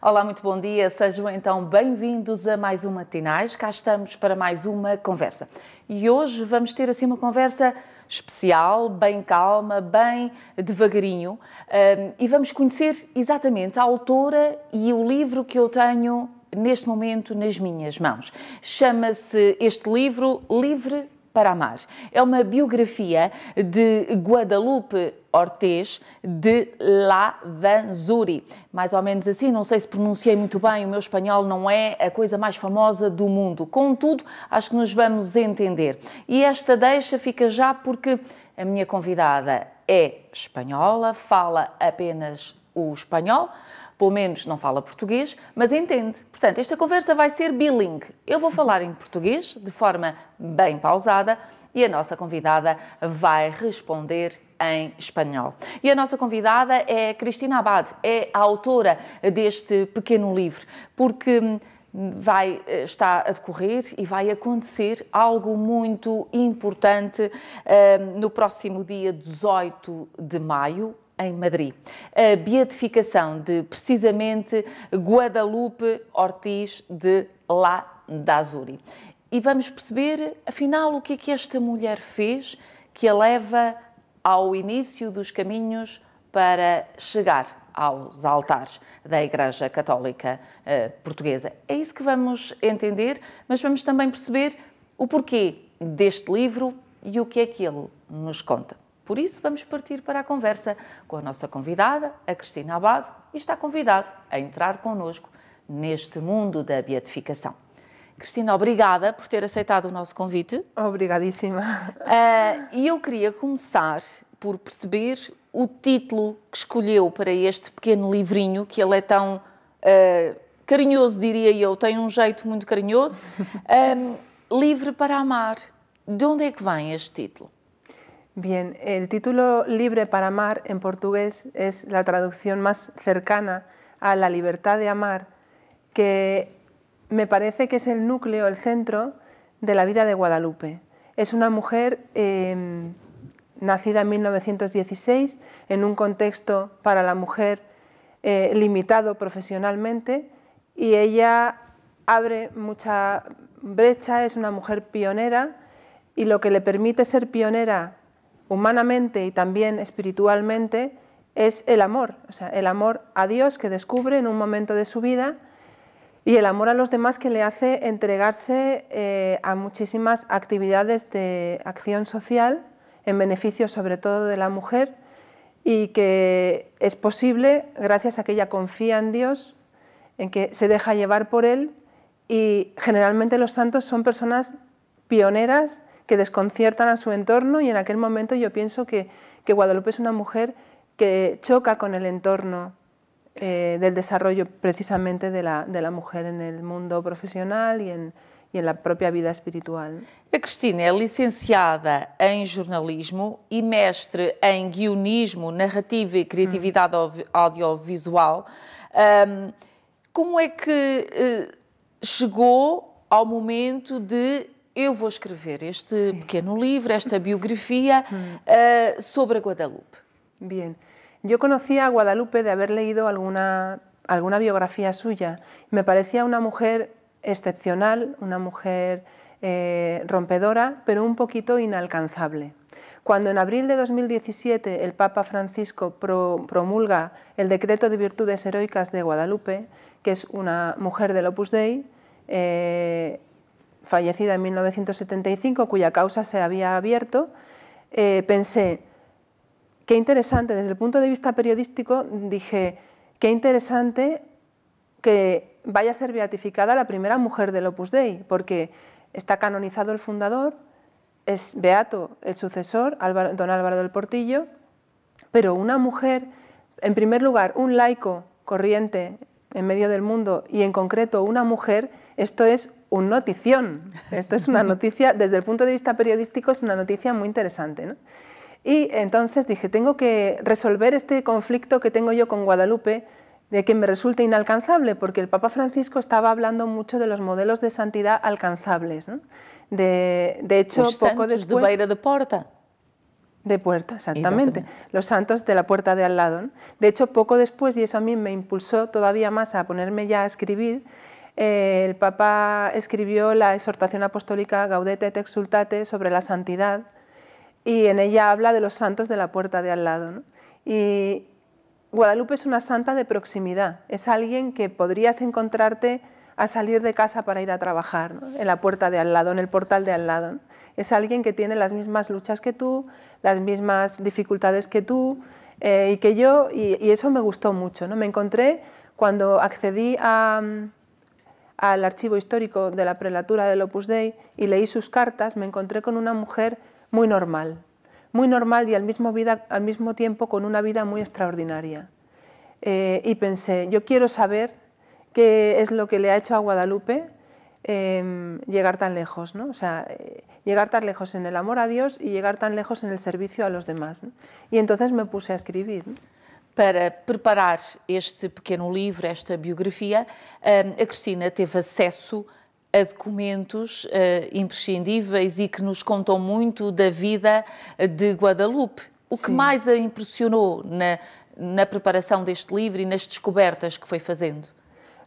Olá, muito bom dia. Sejam então bem-vindos a mais um Matinais. Cá estamos para mais uma conversa. E hoje vamos ter assim uma conversa especial, bem calma, bem devagarinho. E vamos conhecer exatamente a autora e o livro que eu tenho neste momento nas minhas mãos. Chama-se este livro Livre para Amar. É uma biografia de Guadalupe Ortiz de Lanzuri. Mais ou menos assim, não sei se pronunciei muito bem, o meu espanhol não é a coisa mais famosa do mundo. Contudo, acho que nos vamos entender. E esta deixa fica já porque a minha convidada é espanhola, fala apenas o espanhol, pelo menos não fala português, mas entende. Portanto, esta conversa vai ser bilingue. Eu vou falar em português, de forma bem pausada, e a nossa convidada vai responder em espanhol. E a nossa convidada é Cristina Abad, é a autora deste pequeno livro, porque está a decorrer e vai acontecer algo muito importante no próximo dia 18 de maio, em Madrid. A beatificação de, precisamente, Guadalupe Ortiz de Lanzuri. E vamos perceber, afinal, o que é que esta mulher fez que a leva ao início dos caminhos para chegar aos altares da Igreja Católica Portuguesa. É isso que vamos entender, mas vamos também perceber o porquê deste livro e o que é que ele nos conta. Por isso, vamos partir para a conversa com a nossa convidada, a Cristina Abad, e está convidado a entrar connosco neste mundo da beatificação. Cristina, obrigada por ter aceitado o nosso convite. Obrigadíssima. E eu queria começar por perceber o título que escolheu para este pequeno livrinho, que ele é tão carinhoso, diria eu, tem um jeito muito carinhoso. Livre para Amar. De onde é que vem este título? Bien, el título Libre para Amar en portugués es la traducción más cercana a la libertad de amar, que me parece que es el núcleo, el centro de la vida de Guadalupe. Es una mujer nacida en 1916 en un contexto para la mujer limitado profesionalmente, y ella abre mucha brecha, es una mujer pionera, y lo que le permite ser pionera humanamente y también espiritualmente es el amor, o sea, el amor a Dios que descubre en un momento de su vida, y el amor a los demás que le hace entregarse a muchísimas actividades de acción social en beneficio sobre todo de la mujer, y que es posible gracias a que ella confía en Dios, en que se deja llevar por Él, y generalmente los santos son personas pioneras que desconciertan a su entorno, y en aquel momento yo pienso que Guadalupe es una mujer que choca con el entorno del desarrollo precisamente de la mujer en el mundo profesional y en la propia vida espiritual. A Cristina é licenciada em jornalismo e mestre em guionismo, narrativa e criatividade audiovisual. Como é que chegou ao momento de eu vou escrever este pequeno livro, esta biografía sobre Guadalupe? Bien, yo conocía a Guadalupe de haber leído alguna biografía suya. Me parecía una mujer excepcional, una mujer rompedora, pero un poquito inalcanzable. Cuando en abril de 2017 el Papa Francisco promulga el decreto de virtudes heroicas de Guadalupe, que es una mujer del Opus Dei, fallecida en 1975, cuya causa se había abierto, pensé, qué interesante, desde el punto de vista periodístico, dije, qué interesante que vaya a ser beatificada la primera mujer del Opus Dei, porque está canonizado el fundador, es beato el sucesor, don Álvaro del Portillo, pero una mujer, en primer lugar, un laico corriente en medio del mundo, y en concreto una mujer, esto es un notición. Esto es una noticia, desde el punto de vista periodístico, es una noticia muy interesante, ¿no? Y entonces dije, tengo que resolver este conflicto que tengo yo con Guadalupe, de que me resulta inalcanzable, porque el Papa Francisco estaba hablando mucho de los modelos de santidad alcanzables, ¿no? De hecho, Os poco santos después... de beira de porta. De puerta, exactamente. Los santos de la puerta de al lado, ¿no? De hecho, poco después, y eso a mí me impulsó todavía más a ponerme ya a escribir, el Papa escribió la exhortación apostólica Gaudete et Exsultate sobre la santidad, y en ella habla de los santos de la puerta de al lado, ¿no? Y Guadalupe es una santa de proximidad, es alguien que podrías encontrarte a salir de casa para ir a trabajar, ¿no? En la puerta de al lado, en el portal de al lado, ¿no? Es alguien que tiene las mismas luchas que tú, las mismas dificultades que tú y que yo, y eso me gustó mucho, ¿no? Me encontré cuando accedí al archivo histórico de la prelatura del Opus Dei y leí sus cartas, me encontré con una mujer muy normal y al mismo tiempo con una vida muy extraordinaria. Y pensé, yo quiero saber qué es lo que le ha hecho a Guadalupe llegar tan lejos, ¿no? O sea, llegar tan lejos en el amor a Dios y llegar tan lejos en el servicio a los demás, ¿no? Y entonces me puse a escribir, ¿no? Para preparar este pequeno livro, esta biografia, a Cristina teve acesso a documentos imprescindíveis e que nos contam muito da vida de Guadalupe. O que mais a impressionou na preparação deste livro e nas descobertas que foi fazendo?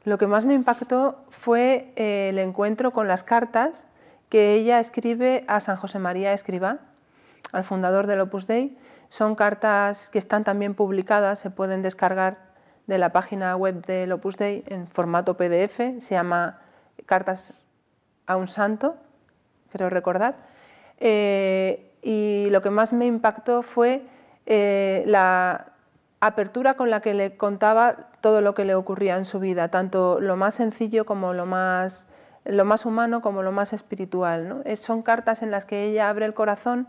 Lo que más me impactó fue el encuentro con las cartas que ella escribe a San José María Escrivá, al fundador del Opus Dei. Son cartas que están también publicadas, se pueden descargar de la página web del Opus Dei en formato PDF, se llama Cartas a un Santo, creo recordar. Y lo que más me impactó fue la apertura con la que le contaba todo lo que le ocurría en su vida, tanto lo más sencillo como lo más humano como lo más espiritual, ¿no? Son cartas en las que ella abre el corazón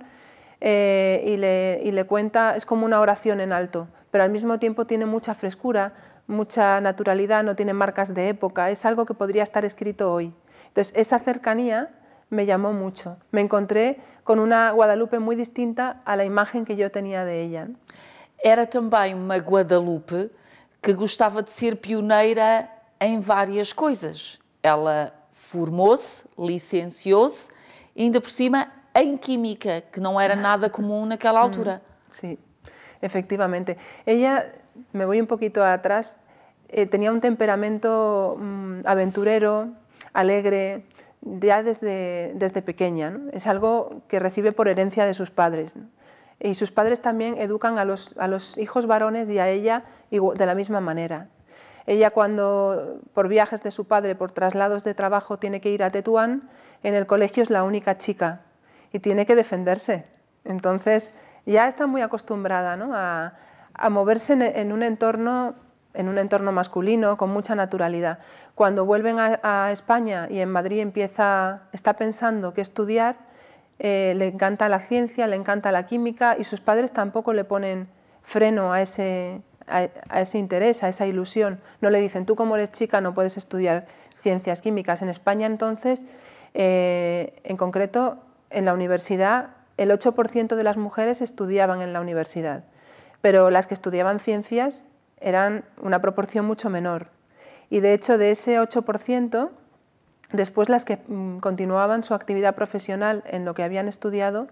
y le cuenta, es como una oración en alto, pero al mismo tiempo tiene mucha frescura, mucha naturalidad, no tiene marcas de época, es algo que podría estar escrito hoy. Entonces, esa cercanía me llamó mucho. Me encontré con una Guadalupe muy distinta a la imagen que yo tenía de ella, ¿no? Era também uma Guadalupe que gostava de ser pioneira em várias coisas. Ela formou-se, licenciou-se, ainda por cima en química, que no era nada común en aquella altura. Sí, efectivamente. Ella, me voy un poquito atrás, tenía un temperamento aventurero, alegre, ya desde pequeña, ¿no? Es algo que recibe por herencia de sus padres, ¿no? Y sus padres también educan a los hijos varones y a ella de la misma manera. Ella, cuando por viajes de su padre, por traslados de trabajo, tiene que ir a Tetuán, en el colegio es la única chica y tiene que defenderse. Entonces ya está muy acostumbrada, ¿no?, a moverse en un entorno masculino con mucha naturalidad. Cuando vuelven a España y en Madrid está pensando qué estudiar, le encanta la ciencia, le encanta la química y sus padres tampoco le ponen freno a ese interés, a esa ilusión. No le dicen, tú como eres chica no puedes estudiar ciencias químicas. En España entonces, en concreto, en la universidad, el 8% de las mujeres estudiaban en la universidad, pero las que estudiaban ciencias eran una proporción mucho menor. Y de hecho, de ese 8%, después las que continuaban su actividad profesional en lo que habían estudiado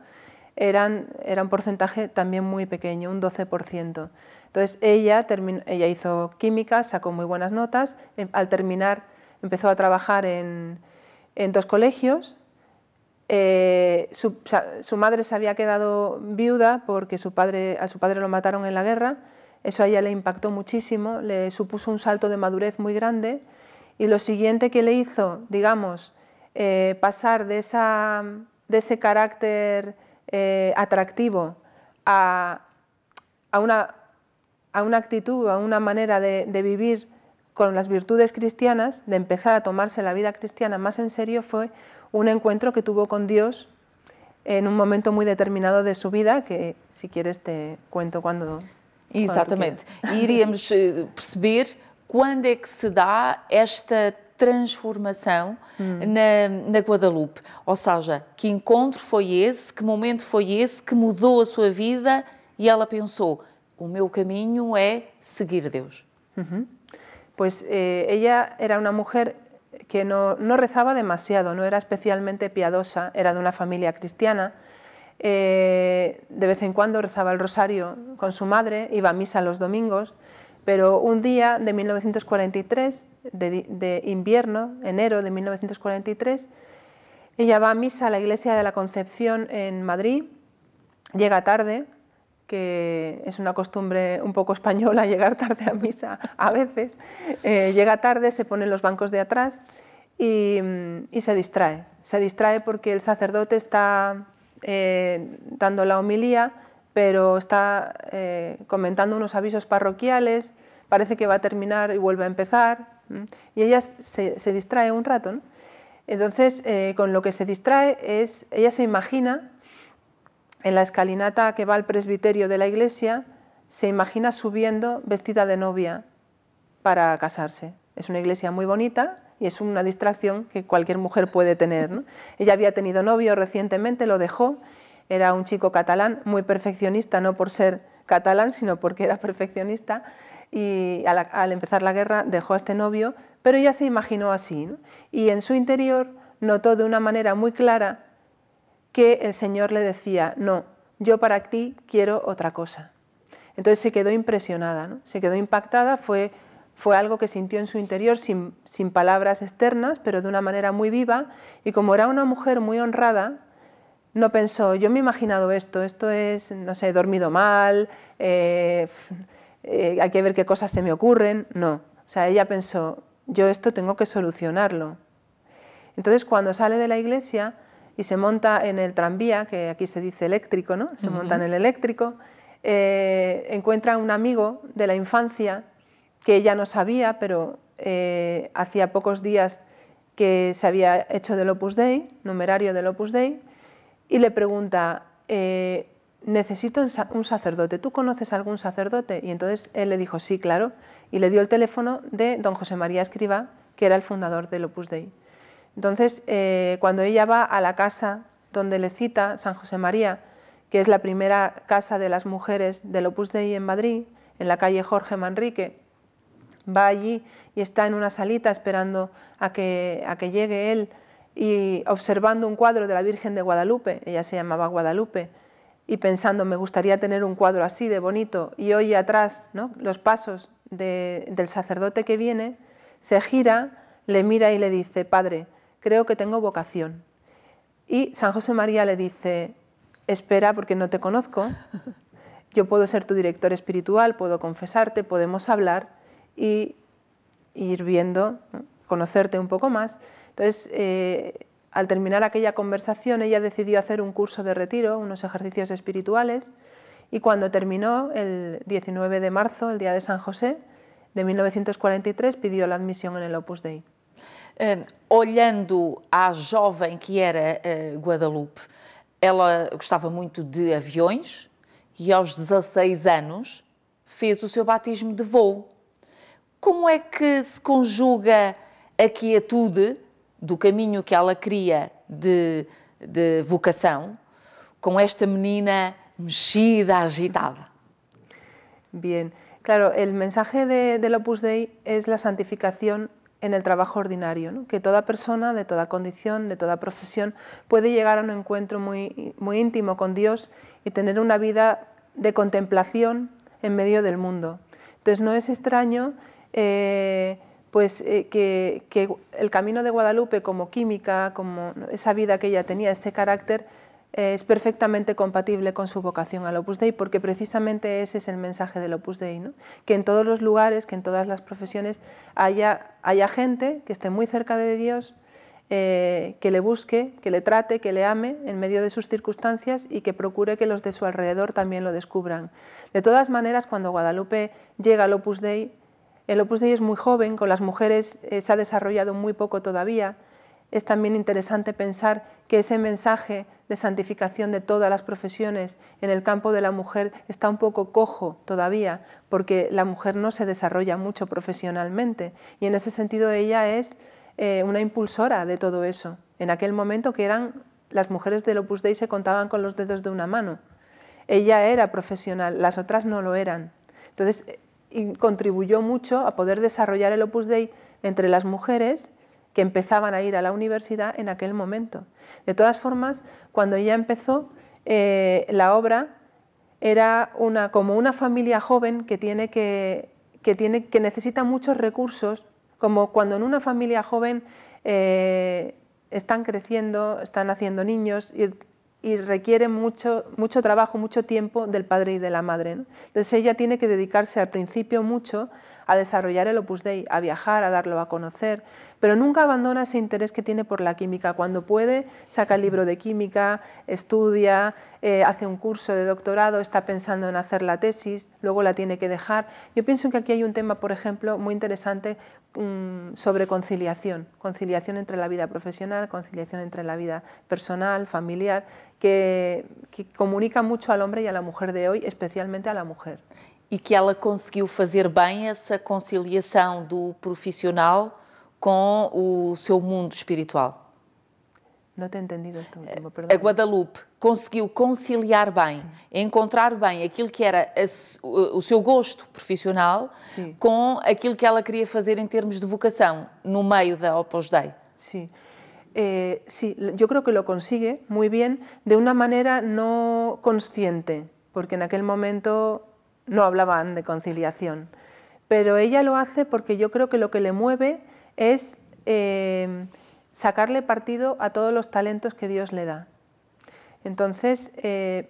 era un porcentaje también muy pequeño, un 12%. Entonces ella hizo química, sacó muy buenas notas, al terminar empezó a trabajar en 2 colegios. Su madre se había quedado viuda porque a su padre lo mataron en la guerra. Eso a ella le impactó muchísimo, le supuso un salto de madurez muy grande. Y lo siguiente que le hizo, digamos, pasar de ese carácter atractivo a una actitud, a una manera de vivir con las virtudes cristianas, de empezar a tomarse la vida cristiana más en serio, fue un encuentro que tuvo con Dios en un momento muy determinado de su vida, que si quieres te cuento cuando... Exatamente. E iríamos perceber quando é que se dá esta transformação na Guadalupe. Ou seja, que encontro foi esse, que momento foi esse que mudou a sua vida e ela pensou, o meu caminho é seguir Deus. Pues ella era una mujer que no rezaba demasiado, no era especialmente piadosa, era de una familia cristiana, De vez en cuando rezaba el rosario con su madre, iba a misa los domingos, pero un día de 1943, de invierno, enero de 1943, ella va a misa a la iglesia de la Concepción en Madrid, llega tarde, que es una costumbre un poco española llegar tarde a misa a veces, llega tarde, se pone en los bancos de atrás y se distrae porque el sacerdote está dando la homilía, pero está comentando unos avisos parroquiales, parece que va a terminar y vuelve a empezar, y ella se distrae un rato, ¿no? Entonces, con lo que se distrae es, ella se imagina, en la escalinata que va al presbiterio de la iglesia, se imagina subiendo vestida de novia para casarse. Es una iglesia muy bonita y es una distracción que cualquier mujer puede tener, ¿no? Ella había tenido novio recientemente, lo dejó, era un chico catalán, muy perfeccionista, no por ser catalán, sino porque era perfeccionista, y al empezar la guerra dejó a este novio, pero ella se imaginó así, ¿no? Y en su interior notó de una manera muy clara que el Señor le decía, no, yo para ti quiero otra cosa. Entonces se quedó impresionada, ¿no? Se quedó impactada, fue algo que sintió en su interior sin palabras externas, pero de una manera muy viva, y como era una mujer muy honrada, no pensó, yo me he imaginado esto es, no sé, he dormido mal, hay que ver qué cosas se me ocurren, no. O sea, ella pensó, yo esto tengo que solucionarlo. Entonces, cuando sale de la iglesia y se monta en el tranvía, que aquí se dice eléctrico, ¿no? Se monta en el eléctrico, encuentra a un amigo de la infancia que ella no sabía, pero hacía pocos días que se había hecho del Opus Dei, numerario del Opus Dei, y le pregunta, necesito un sacerdote, ¿tú conoces algún sacerdote? Y entonces él le dijo, sí, claro, y le dio el teléfono de don José María Escrivá, que era el fundador del Opus Dei. Entonces, cuando ella va a la casa donde le cita San José María, que es la primera casa de las mujeres del Opus Dei en Madrid, en la calle Jorge Manrique, va allí y está en una salita esperando a que llegue él y observando un cuadro de la Virgen de Guadalupe, ella se llamaba Guadalupe, y pensando, me gustaría tener un cuadro así de bonito, y oye atrás, ¿no?, los pasos del sacerdote que viene, se gira, le mira y le dice, Padre, creo que tengo vocación. Y San José María le dice, espera porque no te conozco, yo puedo ser tu director espiritual, puedo confesarte, podemos hablar y ir viendo, ¿no?, conocerte un poco más. Entonces, al terminar aquella conversación, ella decidió hacer un curso de retiro, unos ejercicios espirituales, y cuando terminó, el 19 de marzo, el día de San José, de 1943, pidió la admisión en el Opus Dei. Olhando à jovem que era Guadalupe, ela gostava muito de aviões e aos 16 anos fez o seu batismo de voo. Como é que se conjuga a quietude do caminho que ela queria de vocação com esta menina mexida, agitada? Bien, claro, el mensaje del Opus Dei es la santificación en el trabajo ordinario, ¿no?, que toda persona, de toda condición, de toda profesión, puede llegar a un encuentro muy íntimo con Dios y tener una vida de contemplación en medio del mundo. Entonces no es extraño que el camino de Guadalupe como química, como esa vida que ella tenía, ese carácter, es perfectamente compatible con su vocación al Opus Dei, porque precisamente ese es el mensaje del Opus Dei, ¿no?, que en todos los lugares, que en todas las profesiones haya gente que esté muy cerca de Dios, que le busque, que le trate, que le ame en medio de sus circunstancias y que procure que los de su alrededor también lo descubran. De todas maneras, cuando Guadalupe llega al Opus Dei, el Opus Dei es muy joven, con las mujeres se ha desarrollado muy poco todavía. Es también interesante pensar que ese mensaje de santificación de todas las profesiones en el campo de la mujer está un poco cojo todavía, porque la mujer no se desarrolla mucho profesionalmente, y en ese sentido ella es una impulsora de todo eso. En aquel momento, que las mujeres del Opus Dei se contaban con los dedos de una mano. Ella era profesional, las otras no lo eran. Entonces, contribuyó mucho a poder desarrollar el Opus Dei entre las mujeres que empezaban a ir a la universidad en aquel momento. De todas formas, cuando ella empezó, la obra era como una familia joven que necesita muchos recursos, como cuando en una familia joven están creciendo, están haciendo niños y requieren mucho trabajo, mucho tiempo del padre y de la madre, ¿no? Entonces ella tiene que dedicarse al principio mucho a desarrollar el Opus Dei, a viajar, a darlo a conocer, pero nunca abandona ese interés que tiene por la química. Cuando puede, saca el libro de química, estudia, hace un curso de doctorado, está pensando en hacer la tesis, luego la tiene que dejar. Yo pienso que aquí hay un tema, por ejemplo, muy interesante sobre conciliación entre la vida profesional, conciliación entre la vida personal, familiar, que comunica mucho al hombre y a la mujer de hoy, especialmente a la mujer. E que ela conseguiu fazer bem essa conciliação do profissional com o seu mundo espiritual. Não te he entendido este último, perdão. A Guadalupe conseguiu conciliar bem, sim, encontrar bem aquilo que era o seu gosto profissional, sim, com aquilo que ela queria fazer em termos de vocação, no meio da Opus Dei. Sí. Sí, yo creo que lo consigue muy bien de una manera no consciente, porque en aquel momento no hablaban de conciliación, pero ella lo hace porque yo creo que lo que le mueve es sacarle partido a todos los talentos que Dios le da. Entonces,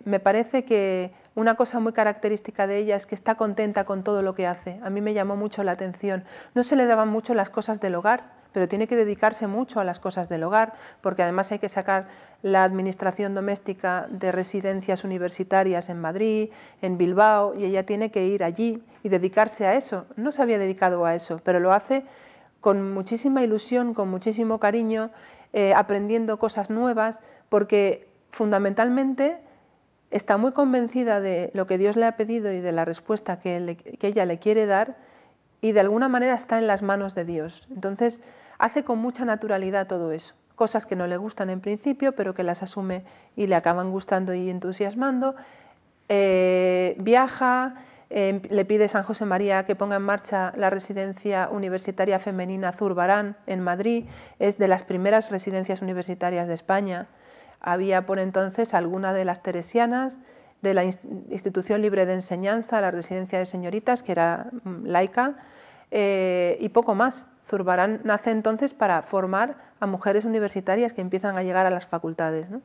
me parece que una cosa muy característica de ella es que está contenta con todo lo que hace. A mí me llamó mucho la atención. No se le daban mucho las cosas del hogar, pero tiene que dedicarse mucho a las cosas del hogar, porque además hay que sacar la administración doméstica de residencias universitarias en Madrid, en Bilbao, y ella tiene que ir allí y dedicarse a eso. No se había dedicado a eso, pero lo hace con muchísima ilusión, con muchísimo cariño, aprendiendo cosas nuevas, porque fundamentalmente está muy convencida de lo que Dios le ha pedido y de la respuesta que ella le quiere dar, y de alguna manera está en las manos de Dios. Entonces hace con mucha naturalidad todo eso, cosas que no le gustan en principio, pero que las asume y le acaban gustando y entusiasmando. Viaja, le pide a San José María que ponga en marcha la residencia universitaria femenina Zurbarán en Madrid. Es de las primeras residencias universitarias de España. Había por entonces alguna de las teresianas, de la Institución Libre de Enseñanza, la Residencia de Señoritas, que era laica, y poco más. Zurbarán nace entonces para formar a mujeres universitarias que empiezan a llegar a las facultades, ¿no?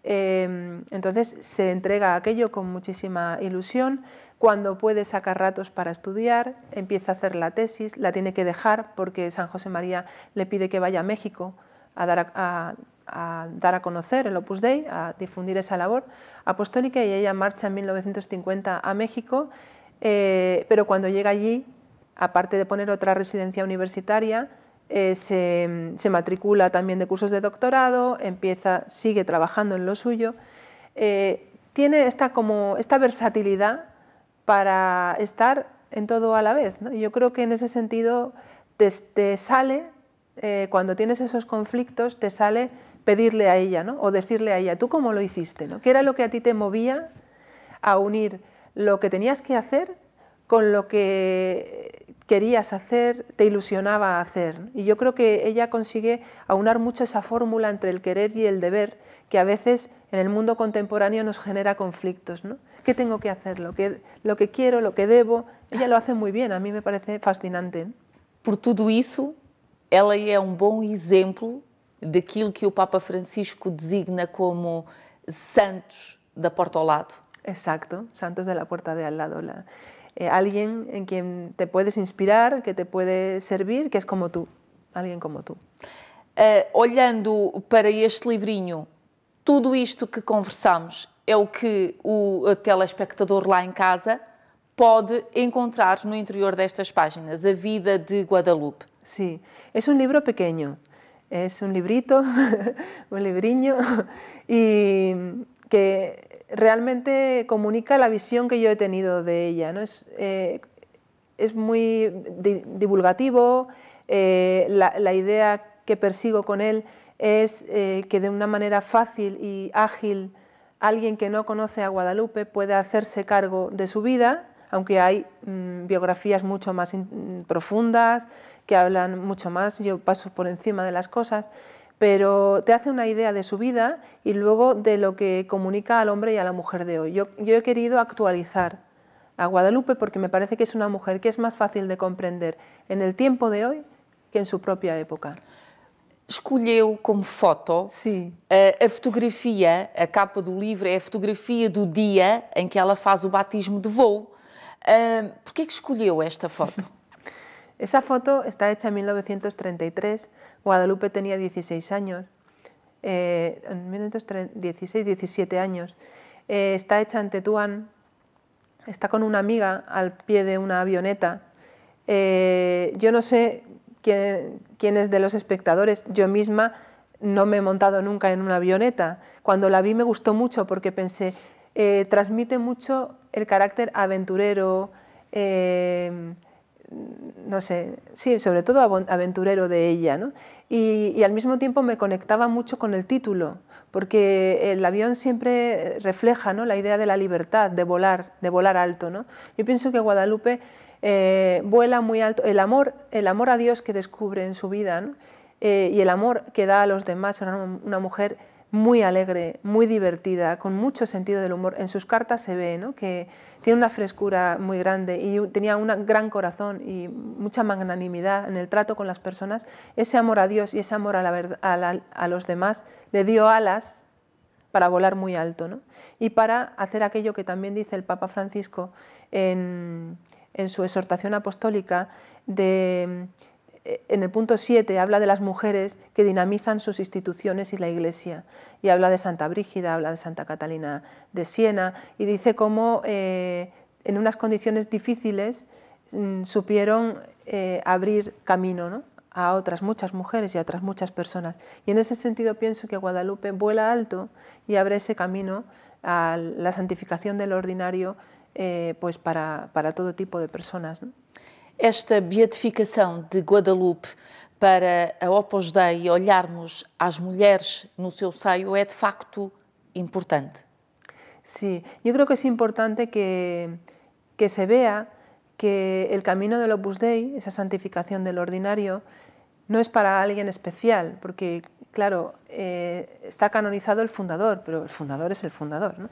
Entonces se entrega a aquello con muchísima ilusión. Cuando puede sacar ratos para estudiar, empieza a hacer la tesis, la tiene que dejar porque San José María le pide que vaya a México a dar a conocer el Opus Dei, a difundir esa labor apostólica, y ella marcha en 1950 a México, pero cuando llega allí, aparte de poner otra residencia universitaria, se matricula también de cursos de doctorado, sigue trabajando en lo suyo, tiene esta versatilidad para estar en todo a la vez, ¿no? Yo creo que en ese sentido te sale, cuando tienes esos conflictos, te sale pedirle a ella, ¿no? O decirle a ella, ¿tú cómo lo hiciste, ¿no? ¿Qué era lo que a ti te movía a unir lo que tenías que hacer con lo que querías hacer, te ilusionaba hacer? Y yo creo que ella consigue aunar mucho esa fórmula entre el querer y el deber, que a veces en el mundo contemporáneo nos genera conflictos, ¿no? ¿Qué tengo que hacer? Lo que quiero, lo que debo. Ella lo hace muy bien, a mí me parece fascinante. Por tudo isso, ela é bom exemplo daquilo que o Papa Francisco designa como santos da porta ao lado. Exacto, santos de la puerta de al lado. Alguien en quien te puedes inspirar, que te puede servir, que es como tú, alguien como tú. Olhando para este livrinho, tudo isto que conversamos é o que o telespectador lá em casa pode encontrar no interior destas páginas, a vida de Guadalupe. Sí, es un libro pequeño, es un librito, un libriño, y que realmente comunica la visión que yo he tenido de ella, ¿no? Es muy divulgativo, la idea que persigo con él es que de una manera fácil y ágil alguien que no conoce a Guadalupe puede hacerse cargo de su vida, aunque hay biografías mucho más profundas, que hablan mucho más, yo paso por encima de las cosas, pero te hace una idea de su vida y luego de lo que comunica al hombre y a la mujer de hoy. Yo he querido actualizar a Guadalupe porque me parece que es una mujer que es más fácil de comprender en el tiempo de hoy que en su propia época. Escolheu como foto a fotografia, a capa do livro é a fotografia do dia em que ela faz o batismo de voo. Por que escolheu esta foto? Esa foto está hecha en 1933, Guadalupe tenía 16 años, 16, 17 años, está hecha en Tetuán, está con una amiga al pie de una avioneta. Yo no sé quiénes de los espectadores, yo misma no me he montado nunca en una avioneta. Cuando la vi me gustó mucho porque pensé, transmite mucho el carácter aventurero, no sé, sí, sobre todo aventurero de ella, ¿no? Y al mismo tiempo me conectaba mucho con el título, porque el avión siempre refleja, ¿no?, la idea de la libertad, de volar alto, ¿no? Yo pienso que Guadalupe vuela muy alto, el amor a Dios que descubre en su vida, ¿no?, y el amor que da a los demás, era una mujer muy alegre, muy divertida, con mucho sentido del humor. En sus cartas se ve, ¿no?, que tiene una frescura muy grande y tenía un gran corazón y mucha magnanimidad en el trato con las personas. Ese amor a Dios y ese amor a los demás le dio alas para volar muy alto, ¿no?, y para hacer aquello que también dice el Papa Francisco en su exhortación apostólica en el punto 7 habla de las mujeres que dinamizan sus instituciones y la Iglesia, y habla de Santa Brígida, habla de Santa Catalina de Siena, y dice cómo en unas condiciones difíciles supieron abrir camino, ¿no?, a otras muchas mujeres y a otras muchas personas. Y en ese sentido pienso que Guadalupe vuela alto y abre ese camino a la santificación del ordinario, pues para todo tipo de personas, ¿no? Esta beatificação de Guadalupe para a Opus Dei e olharmos às mulheres no seu seio é de facto importante. Sí, yo creo que es importante que se vea que el camino del Opus Dei, esa santificación del ordinario, no es para alguien especial, porque, claro, está canonizado el fundador, pero el fundador es el fundador, ¿no?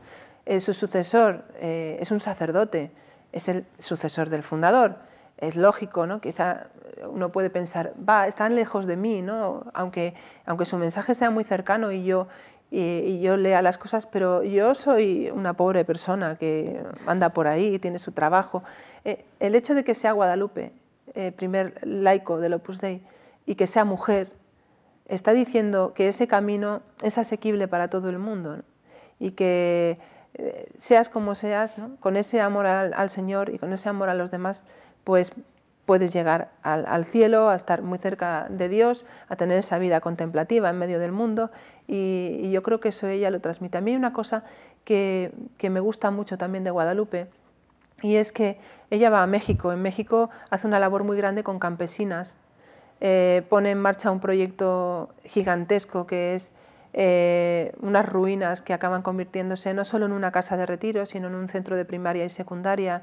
Su sucesor es un sacerdote, es el sucesor del fundador. Es lógico, ¿no? Quizá uno puede pensar, están lejos de mí, ¿no?, aunque su mensaje sea muy cercano y yo lea las cosas, pero yo soy una pobre persona que anda por ahí y tiene su trabajo. El hecho de que sea Guadalupe, primer laico del Opus Dei, y que sea mujer, está diciendo que ese camino es asequible para todo el mundo, ¿no?, y que seas como seas, ¿no?, con ese amor al Señor y con ese amor a los demás, pues puedes llegar al cielo, a estar muy cerca de Dios, a tener esa vida contemplativa en medio del mundo, y yo creo que eso ella lo transmite. A mí hay una cosa que me gusta mucho también de Guadalupe, y es que ella va a México. En México hace una labor muy grande con campesinas, pone en marcha un proyecto gigantesco que es unas ruinas que acaban convirtiéndose no solo en una casa de retiro, sino en un centro de primaria y secundaria,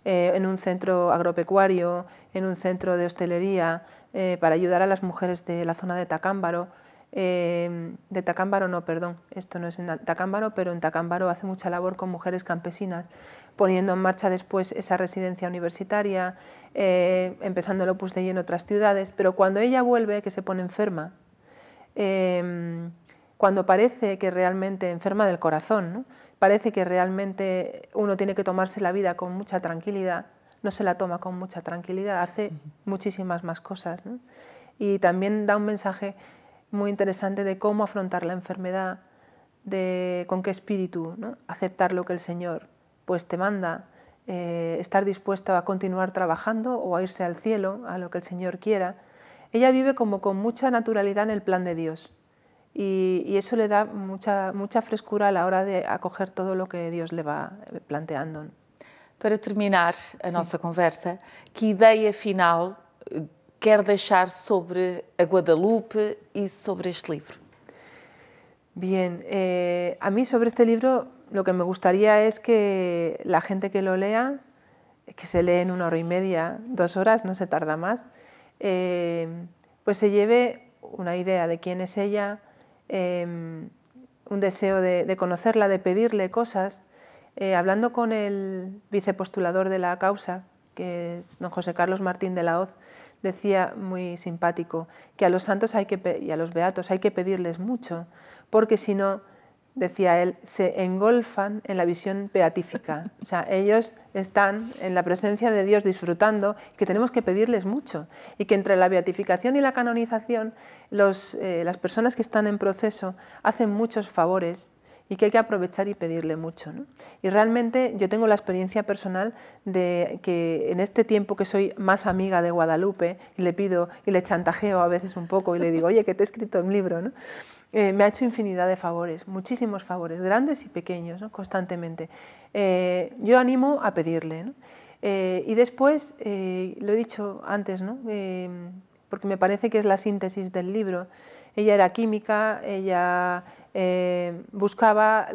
en un centro agropecuario, en un centro de hostelería, para ayudar a las mujeres de la zona de Tacámbaro. De Tacámbaro no, perdón, esto no es en Tacámbaro, pero en Tacámbaro hace mucha labor con mujeres campesinas, poniendo en marcha después esa residencia universitaria, empezando el Opus Dei en otras ciudades, pero cuando ella vuelve, que se pone enferma, cuando parece que realmente enferma del corazón, ¿no?, parece que realmente uno tiene que tomarse la vida con mucha tranquilidad, no se la toma con mucha tranquilidad, hace muchísimas más cosas, ¿no? Y también da un mensaje muy interesante de cómo afrontar la enfermedad, de con qué espíritu, ¿no?, aceptar lo que el Señor pues te manda, estar dispuesto a continuar trabajando o a irse al cielo, a lo que el Señor quiera. Ella vive como con mucha naturalidad en el plan de Dios. Y eso le da mucha frescura a la hora de acoger todo lo que Dios le va planteando. Para terminar a nossa conversa, que ideia final quer deixar sobre a Guadalupe y sobre este libro? Bien, a mí sobre este libro lo que me gustaría es que la gente que lo lea, que se lee en 1 hora y media, 2 horas, no se tarda más, pues se lleve una idea de quién es ella, un deseo de conocerla, de pedirle cosas. Hablando con el vicepostulador de la causa, que es don José Carlos Martín de la Hoz, decía muy simpático que a los santos y a los beatos hay que pedirles mucho, porque si no, decía él, se engolfan en la visión beatífica. O sea, ellos están en la presencia de Dios disfrutando, que tenemos que pedirles mucho, y que entre la beatificación y la canonización las personas que están en proceso hacen muchos favores y que hay que aprovechar y pedirle mucho, ¿no? Y realmente yo tengo la experiencia personal de que en este tiempo que soy más amiga de Guadalupe y le pido y le chantajeo a veces un poco y le digo, oye, que te he escrito un libro, ¿no? Me ha hecho infinidad de favores, muchísimos favores, grandes y pequeños, ¿no? Constantemente. Yo animo a pedirle, ¿no? Y después, lo he dicho antes, ¿no? Porque me parece que es la síntesis del libro. Ella era química, ella buscaba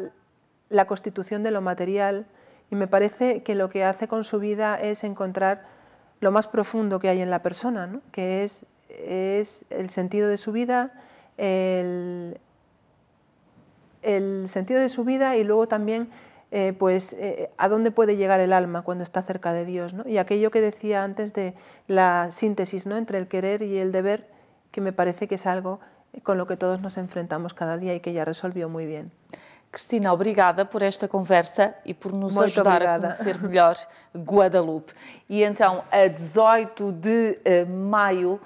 la constitución de lo material y me parece que lo que hace con su vida es encontrar lo más profundo que hay en la persona, ¿no? Que es el sentido de su vida, el sentido de su vida y luego también a dónde puede llegar el alma cuando está cerca de Dios, ¿no? Y aquello que decía antes de la síntesis, ¿no? Entre el querer y el deber, que me parece que es algo con lo que todos nos enfrentamos cada día e que ella resolveu muy bien. Cristina, obrigada por esta conversa e por nos ajudar a conhecer melhor Guadalupe. E então, a 18 de maio,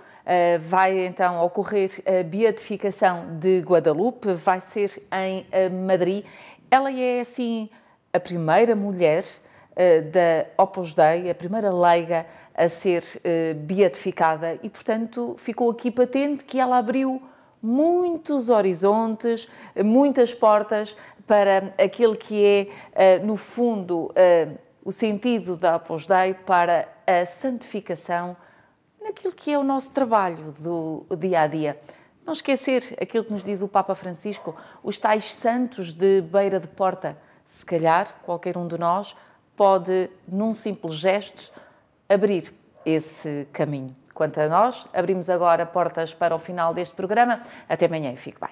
vai então ocorrer a beatificação de Guadalupe, vai ser em Madrid. Ela é, assim, a primeira mulher da Opus Dei, a primeira leiga a ser beatificada e, portanto, ficou aqui patente que ela abriu muitos horizontes, muitas portas para aquele que é, no fundo, o sentido da Opus Dei para a santificação naquilo que é o nosso trabalho do dia-a-dia. Não esquecer aquilo que nos diz o Papa Francisco, os tais santos de beira de porta. Se calhar, qualquer um de nós pode, num simples gesto, abrir esse caminho. Quanto a nós, abrimos agora portas para o final deste programa. Até amanhã e fique bem.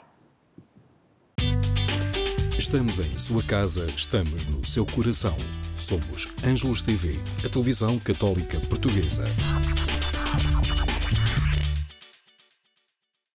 Estamos em sua casa, estamos no seu coração. Somos Ângelos TV, a televisão católica portuguesa.